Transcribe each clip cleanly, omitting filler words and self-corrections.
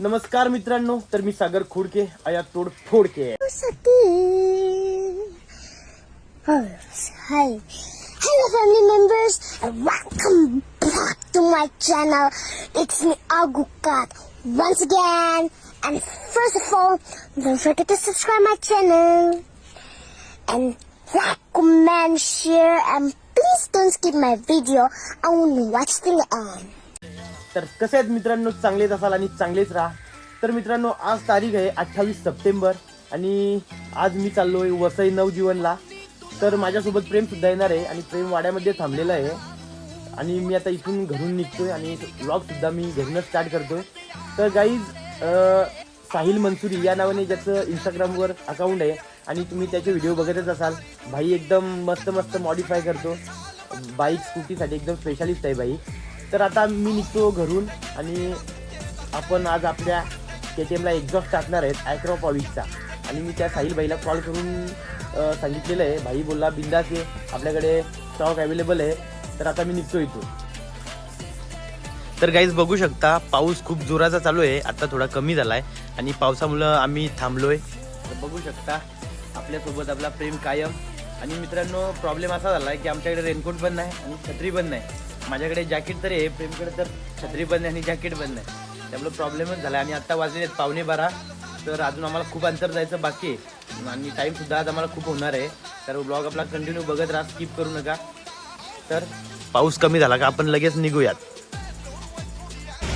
नमस्कार मित्रांनो, तर मी सागर खोडके आया तोड फोडके. Hi. Hello family members and welcome back to my channel. It's me Agukat once again, and first of all, don't forget to subscribe my channel and like, comment, share, and please don't skip my video. I want to watch till the end. तर कसे आहेत मित्रांनो, चांगलेच असाल आणि चांगलेच राहा. तर मित्रांनो, आज तारीख आहे 28 सप्टेंबर आणि आज मी चाललोय वसई नवजीवनला. तर माझ्यासोबत प्रेम सुद्धा येणार आहे आणि प्रेम वाड्यामध्ये थांबलेला आहे आणि मी आता इथून घरून निघतोय आणि व्लॉग सुद्धा मी घरूनच स्टार्ट करतोय. तर गाईज, साहिल मंसुरी या नावाने ज्याचं इंस्टाग्रामवर अकाउंट आहे आणि तुम्ही त्याचे व्हिडिओ बघतच असाल. भाई एकदम मस्त मस्त मॉडिफाय करतो, बाईक स्कूटीसाठी एकदम स्पेशालिस्ट आहे भाई. तर आता मी निघतो घरून आणि आपण आज आपल्या KTMला एक्झॉस्ट टाकणार आहेत ॲक्रोपॉविकचा. आणि मी त्या साहिल भाईला कॉल करून सांगितलेलं आहे. भाई बोलला बिंदास आहे, आपल्याकडे स्टॉक अवेलेबल आहे. तर आता मी निघतो इथून. तर गाईज बघू शकता, पाऊस खूप जोराचा चालू आहे. आता थोडा कमी झाला आहे आणि पावसामुळं आम्ही थांबलोय. तर बघू शकता आपल्यासोबत आपला प्रेम कायम. आणि मित्रांनो, प्रॉब्लेम असा झाला आहे की आमच्याकडे रेनकोट पण नाही आणि छत्री पण नाही. माझ्याकडे जॅकेट तरी आहे, प्रेमकडे तर छत्री पण नाही आणि जॅकेट पण नाही. त्यामुळे प्रॉब्लेमच झाला. आणि आत्ता वाजले 11:15. तर अजून आम्हाला खूप अंतर जायचं बाकी आहे आणि टाईमसुद्धा आज आम्हाला खूप होणार आहे. तर ब्लॉग आपला कंटिन्यू बघत राहा, स्किप करू नका. तर पाऊस कमी झाला का आपण लगेच निघूयात.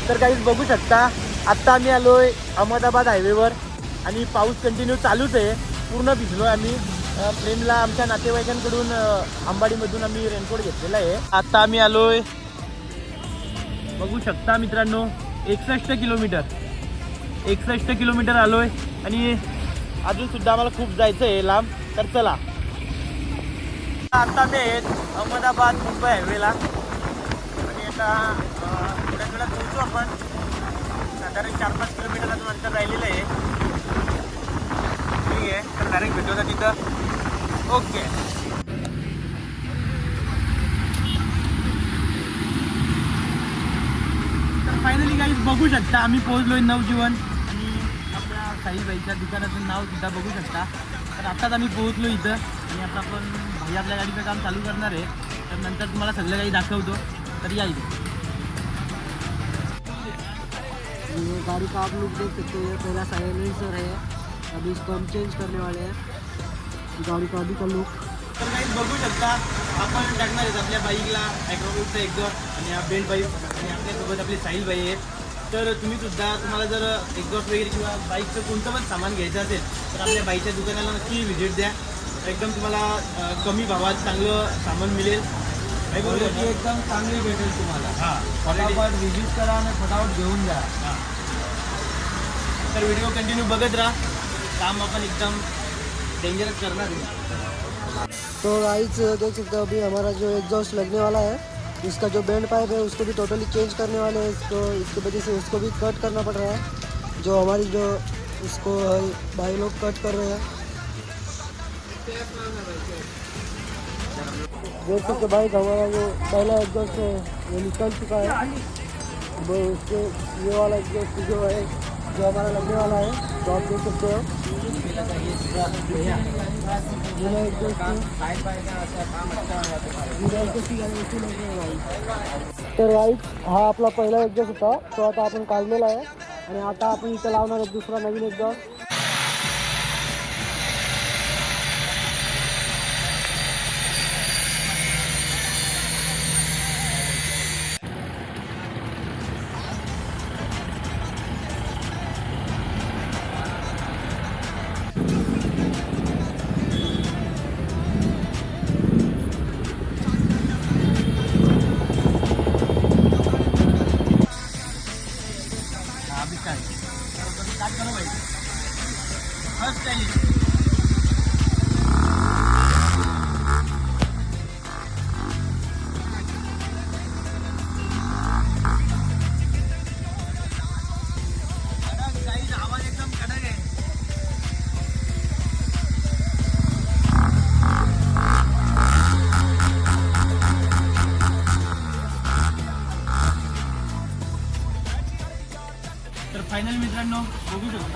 तर काहीच बघू शकता, आत्ता आम्ही आलोय अहमदाबाद हायवेवर आणि पाऊस कंटिन्यू चालूच आहे. पूर्ण भिजलोय आम्ही. प्रेमला आमच्या नातेवाईकांकडून अंबाडीमधून आम्ही रेनकोट घेतलेला आहे. आत्ता आम्ही आलोय, बघू शकता मित्रांनो, 61 किलोमीटर आलोय आणि अजून सुद्धा आम्हाला खूप जायचं आहे लांब. तर चला, आता मी आहेत अहमदाबाद मुंबई हायवेला आणि आता पुण्याकडे पोहोचू आपण. साधारण 4-5 किलोमीटर अजून अंतर राहिलेलं आहे. ठीक आहे, तर डायरेक्ट भेटूया तिथं. ओके. तर फायनली गाईज बघू शकता, आम्ही पोहोचलोय नवजीवन आणि आपल्या साईबाईच्या दुकानाचं नाव सुद्धा बघू शकता. तर आत्ताच आम्ही पोहोचलो इथं आणि आता आपण भाई आपल्या गाडीचं काम चालू करणार आहे. तर नंतर तुम्हाला सगळं काही दाखवतो. तर या इथे ये गाड़ी का आप लोग देख सकते हैं, पहला साइलेंसर है, अभी इसको हम चेंज करने वाले हैं. गाड़ी का अभी का लुक. तर काही बघू शकता, आपण टाकणार आहेत आपल्या बाईकला ॲक्रोबॅटचा एक्झॉस्ट आणि हा बेल्ट बाईक आणि आपल्यासोबत आपले साहिल बाई आहेत. तर तुम्ही सुद्धा, तुम्हाला जर एक्झॉस्ट वगैरे किंवा बाईकचं कोणतं पण सामान घ्यायचं असेल तर आपल्या बाईकच्या दुकानाला नक्की व्हिजिट द्या. एकदम तुम्हाला कमी भावात चांगलं सामान मिळेल. क्वालिटी एकदम चांगली भेटेल तुम्हाला. हां, फटाफट विजिट करा आणि फटाफट घेऊन जा. तर व्हिडिओ कंटिन्यू बघत राहा. काम आपण एकदम डेंजरस करणार आहे. तो गाइस देख सकते हो, अभी हमारा जो एग्जॉस्ट लगने वाला है, इसका जो बैंड पाइप है उसको भी टोटली चेंज करने वाले हैं. इसको इसकी वजह से उसको भी कट करना पड़ रहा है. जो हमारी जो इसको भाई लोग कट कर रहे हैं. देख सकते भाई, हमारा जो पहला एग्जॉस्ट है वो निकल चुका है. वो उसके ये वाला एग्जॉस्ट जो है, जो हमारा लगने वाला है, तो आप देख सकते हो. तर राईट, हा आपला पहिला एक्झॉस्ट होता, तो आता आपण काढलेला आहे आणि आता आपण इथं लावणार आहे दुसरा नवीन एक्झॉस्ट.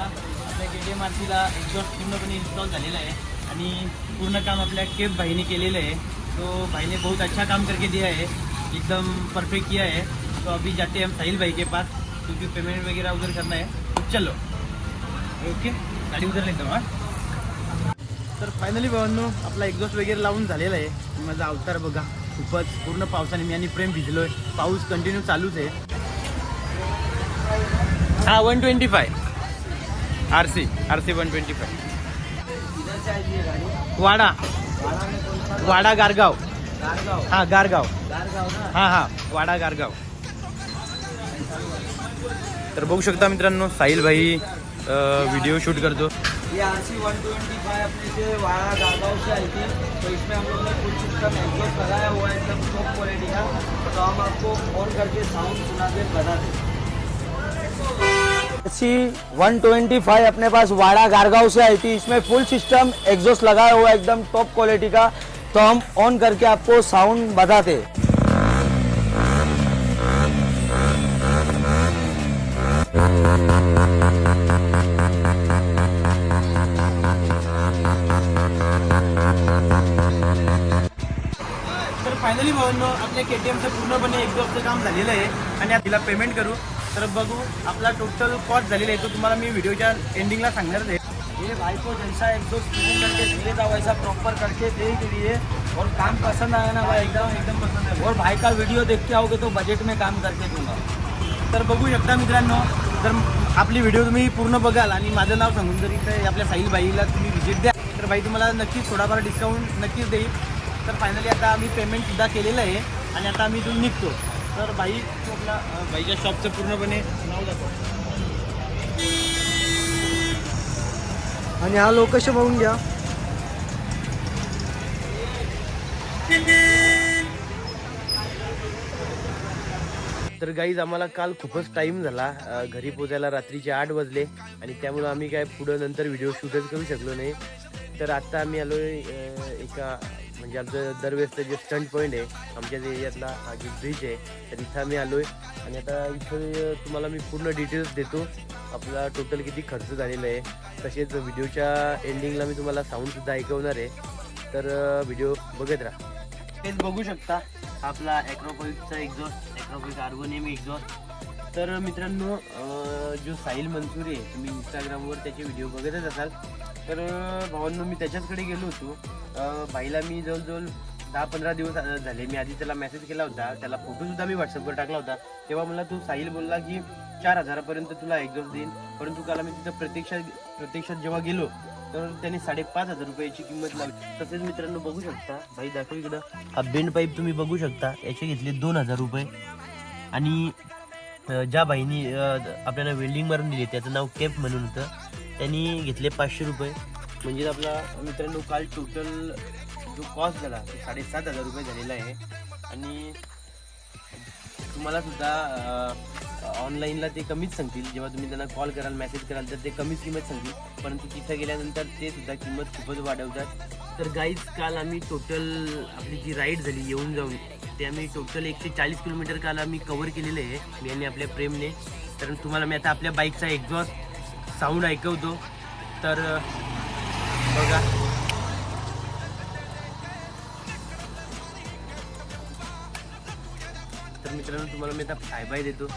शकता आपल्या KTM-RCला एक्झॉस्ट पूर्णपणे इन्स्टॉल झालेला है आणि पूर्ण काम आपल्या केप भाईने केलेलं है। तो भाई ने बहुत अच्छा काम करके दिया है, एकदम परफेक्ट किया है। तो अभी जाते हैं हम साहिल भाई के पास क्योंकि पेमेंट वगैरह उधर करना है। तो चलो ओके, गाडी उधर लेतो हां। तर फायनली भावांनो आपला एक्झॉस्ट वगैरे लावून झालेला आहे। माझा अवतार बघा, खूपच पूर्ण पावसाने मी आणि प्रेम भिजलोय। पाऊस कंटिन्यू चालूच आहे। हा 125 RC 125 वाडा गारगाव। हाँ गारगाव हाँ वाडा गारगाव। तर बघू शकता मित्रांनो साहिल भाई व्हिडिओ शूट करतो। ये RC 125 अपने से वाड़ा गारगांव से आई थी। तो इसमें हम लोगों ने कुछ सिस्टम एग्जॉस्ट लगाया हुआ है एकदम टॉप क्वालिटी का। तो हम आपको ऑन करके साउंड सुना के बता दें। RC 125 अपने पास वाड़ा गारगांव से आई थी। इसमें फुल सिस्टम एग्जॉस्ट लगाया हुआ है एकदम टॉप क्वालिटी का। तो हम ऑन करके आपको साउंड बताते। तर फायनली भावांनो आपल्या KTMचं पूर्णपणे एक्झॉस्टचं काम झालेलं आहे आणि तिला पेमेंट करू। तर बघू आपला टोटल कॉस्ट झालेला आहे तो तुम्हाला मी व्हिडिओच्या एंडिंगला सांगणार आहे। ये भाई को जैसा एग्जॉस्ट ट्यूनिंग करके दिए था वैसा प्रॉपर करके दे के लिए। और काम पसंद आया ना भाई, एकदम पसंद है। और भाई का वीडियो देख के आओगे तो बजट में काम करके दूंगा। तर बघू शकता मित्रांनो, जर आपली व्हिडिओ तुम्ही पूर्ण बघाल आणि माझं नाव सांगून जर इथे आपल्या साहिल भाईला तुम्ही व्हिजिट द्या तर भाई तुम्हाला नक्कीच थोडाफार डिस्काउंट नक्कीच देईल। तर फायनली आता आम्ही पेमेंटसुद्धा केलेलं आहे आणि आता आम्ही इथून निघतो। तर भाई तो आपला भाईच्या शॉपचं पूर्णपणे नाव दाखव आणि हा लोकेशन बघून घ्या। तर गाईज आम्हाला काल खूपच टाईम झाला घरी पोचायला, रात्रीचे 8 वाजले आणि त्यामुळं आम्ही काय पुढं नंतर व्हिडिओ शूटच करू शकलो नाही। तर आत्ता आम्ही आलो एका म्हणजे आमचं दरवेळेसचं जे स्टंट पॉईंट आहे आमच्या एरियातला हा जो ब्रिज आहे तर इथं आम्ही आलो आहे आणि आता इथं तुम्हाला मी पूर्ण डिटेल्स देतो आपला टोटल किती खर्च झालेला आहे। तसेच व्हिडिओच्या एंडिंगला मी तुम्हाला साऊंडसुद्धा ऐकवणार आहे, तर व्हिडिओ बघत राहा। तेच बघू शकता आपला ॲक्रोपोलिसचा एक्झॉस्ट, ॲक्रोपोलिस आर्गोनियम एक्झॉस्ट। तर मित्रांनो जो साहिल मंसूरी आहे तुम्ही इंस्टाग्रामवर त्याचे व्हिडिओ बघतच असाल। तर भावांनो मी त्याच्याचकडे गेलो होतो। भाईला मी जवळजवळ 10-15 दिवस झाले मी आधी त्याला मेसेज केला होता, त्याला फोटोसुद्धा मी व्हॉट्सअपवर टाकला होता। तेव्हा मला तो साहिल बोलला की 4,000पर्यंत तुला एक्झॉस्ट देईन, परंतु काल मी तिथं प्रत्यक्षात जेव्हा गेलो तर त्याने 5,500 रुपयाची किंमत लावली। तसेच मित्रांनो बघू शकता भाई दाखव इकडं, हा बेंड पाईप तुम्ही बघू शकता याचे घेतले 2,000 रुपये आणि ज्या भाईनी आपल्याला वेल्डिंग मारून दिली त्याचं नाव केप म्हणून होतं, त्यांनी घेतले 500 रुपये। म्हणजे आपला मित्रांनो काल टोटल जो कॉस्ट झाला तो 7,500 रुपये झालेला आहे। आणि तुम्हाला सुद्धा ऑनलाईनला ते कमीच सांगतील, जेव्हा तुम्ही त्यांना कॉल कराल मेसेज कराल तर ते कमीच किंमत सांगतील, परंतु तिथं गेल्यानंतर ते सुद्धा किंमत खूपच वाढवतात। तर गाईज काल आम्ही टोटल आपली जी राईड झाली येऊन जाऊन ते आम्ही टोटल 140 किलोमीटर काल आम्ही कव्हर केलेले आहे मी आणि आपल्या प्रेमने। तर तुम्हाला मी आता आपल्या बाईकचा एक्झॉस्ट साऊंड ऐकवतो, तर बघा। तर मित्रांनो तुम्हाला मी आता बाय बाय देतो।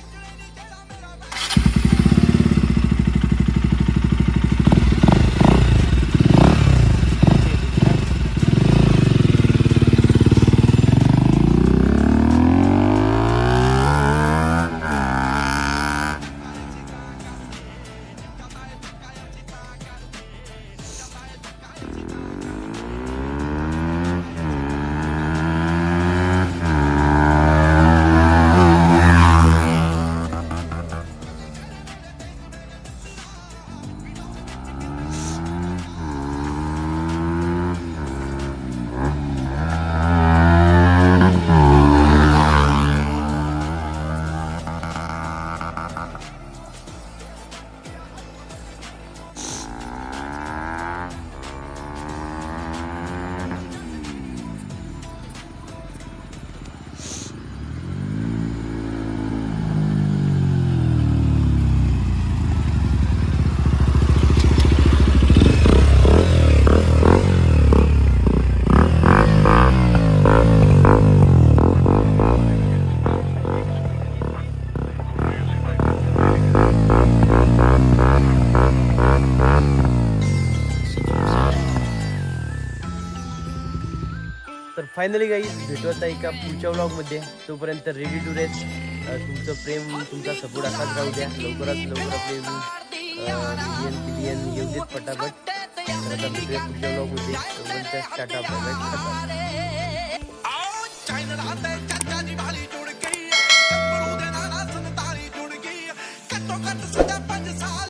फायनली गाईज भेटू आता एका पुढच्या व्लॉगमध्ये. तोपर्यंत रेडी टू रेस्ट. तुमचं प्रेम तुमचा सपोर्ट असाच राहू द्या. लवकरात लवकर आपले मिलियन येऊ देत पटापट. तर आता भेटूया पुढच्या व्लॉगमध्ये. तोपर्यंत टाटा बाय बाय.